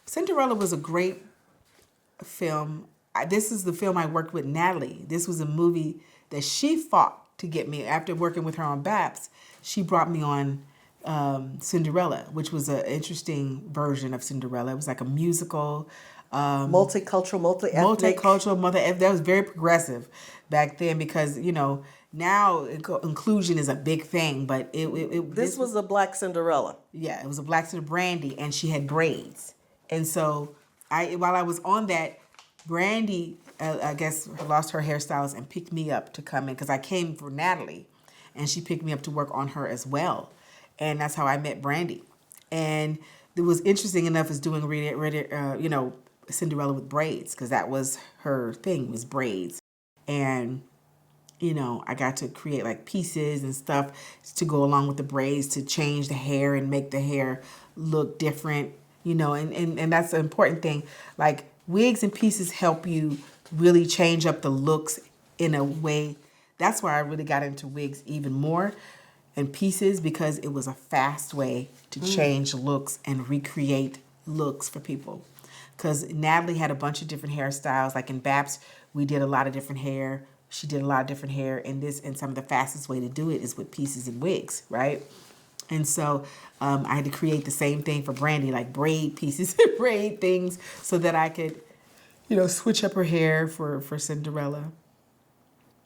Cinderella was a great film. This is the film I worked with Natalie. This was a movie that she fought to get me. After working with her on BAPS, she brought me on Cinderella, which was an interesting version of Cinderella. It was like a musical. Multicultural, multi-ethnic. That was very progressive back then because, now inclusion is a big thing, but This was a black Cinderella. yeah, it was a black Cinderella, Brandy, and she had braids. And so while I was on that, Brandy, I guess, lost her hairstylist and picked me up to come in because I came for Natalie, and she picked me up to work on her as well. And that's how I met Brandy. And it was interesting enough as doing, Cinderella with braids because that was her thing, was braids. And I got to create like pieces and stuff to go along with the braids to change the hair and make the hair look different, and that's an important thing. Like wigs and pieces help you really change up the looks in a way. That's why I really got into wigs even more and pieces because it was a fast way to change looks and recreate looks for people. Because Natalie had a bunch of different hairstyles. Like in BAPS, we did a lot of different hair. She did a lot of different hair, and some of the fastest way to do it is with pieces and wigs, right? And so I had to create the same thing for Brandy, like braid pieces, braid things, so that I could, switch up her hair for Cinderella.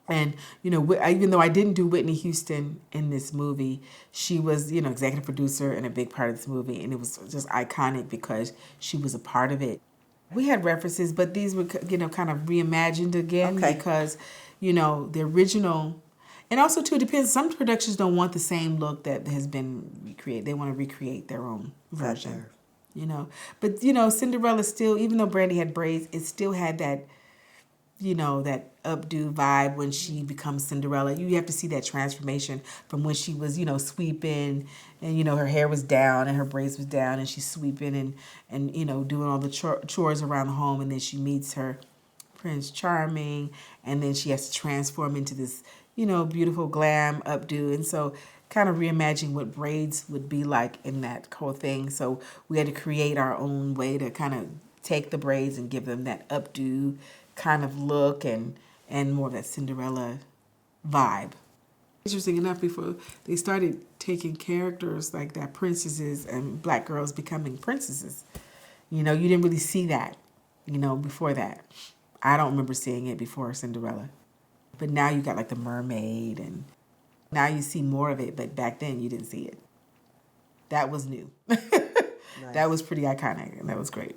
And, even though I didn't do Whitney Houston in this movie, she was, executive producer and a big part of this movie. And it was just iconic because she was a part of it. We had references, but these were, kind of reimagined again because, the original, and also too, it depends. Some productions don't want the same look that has been recreated. They want to recreate their own version, But, Cinderella still, even though Brandy had braids, it still had that, that updo vibe when she becomes Cinderella. You have to see that transformation from when she was, sweeping and, her hair was down and her braids was down and she's sweeping and doing all the chores around the home. And then she meets her Prince Charming and then she has to transform into this, beautiful glam updo. And so kind of reimagining what braids would be like in that whole thing. So we had to create our own way to kind of take the braids and give them that updo kind of look and more of that Cinderella vibe. Interesting enough, before they started taking characters like that, princesses and black girls becoming princesses, you didn't really see that, before that. I don't remember seeing it before Cinderella. But now you got like the mermaid and now you see more of it, but back then you didn't see it. That was new. Nice. That was pretty iconic and that was great.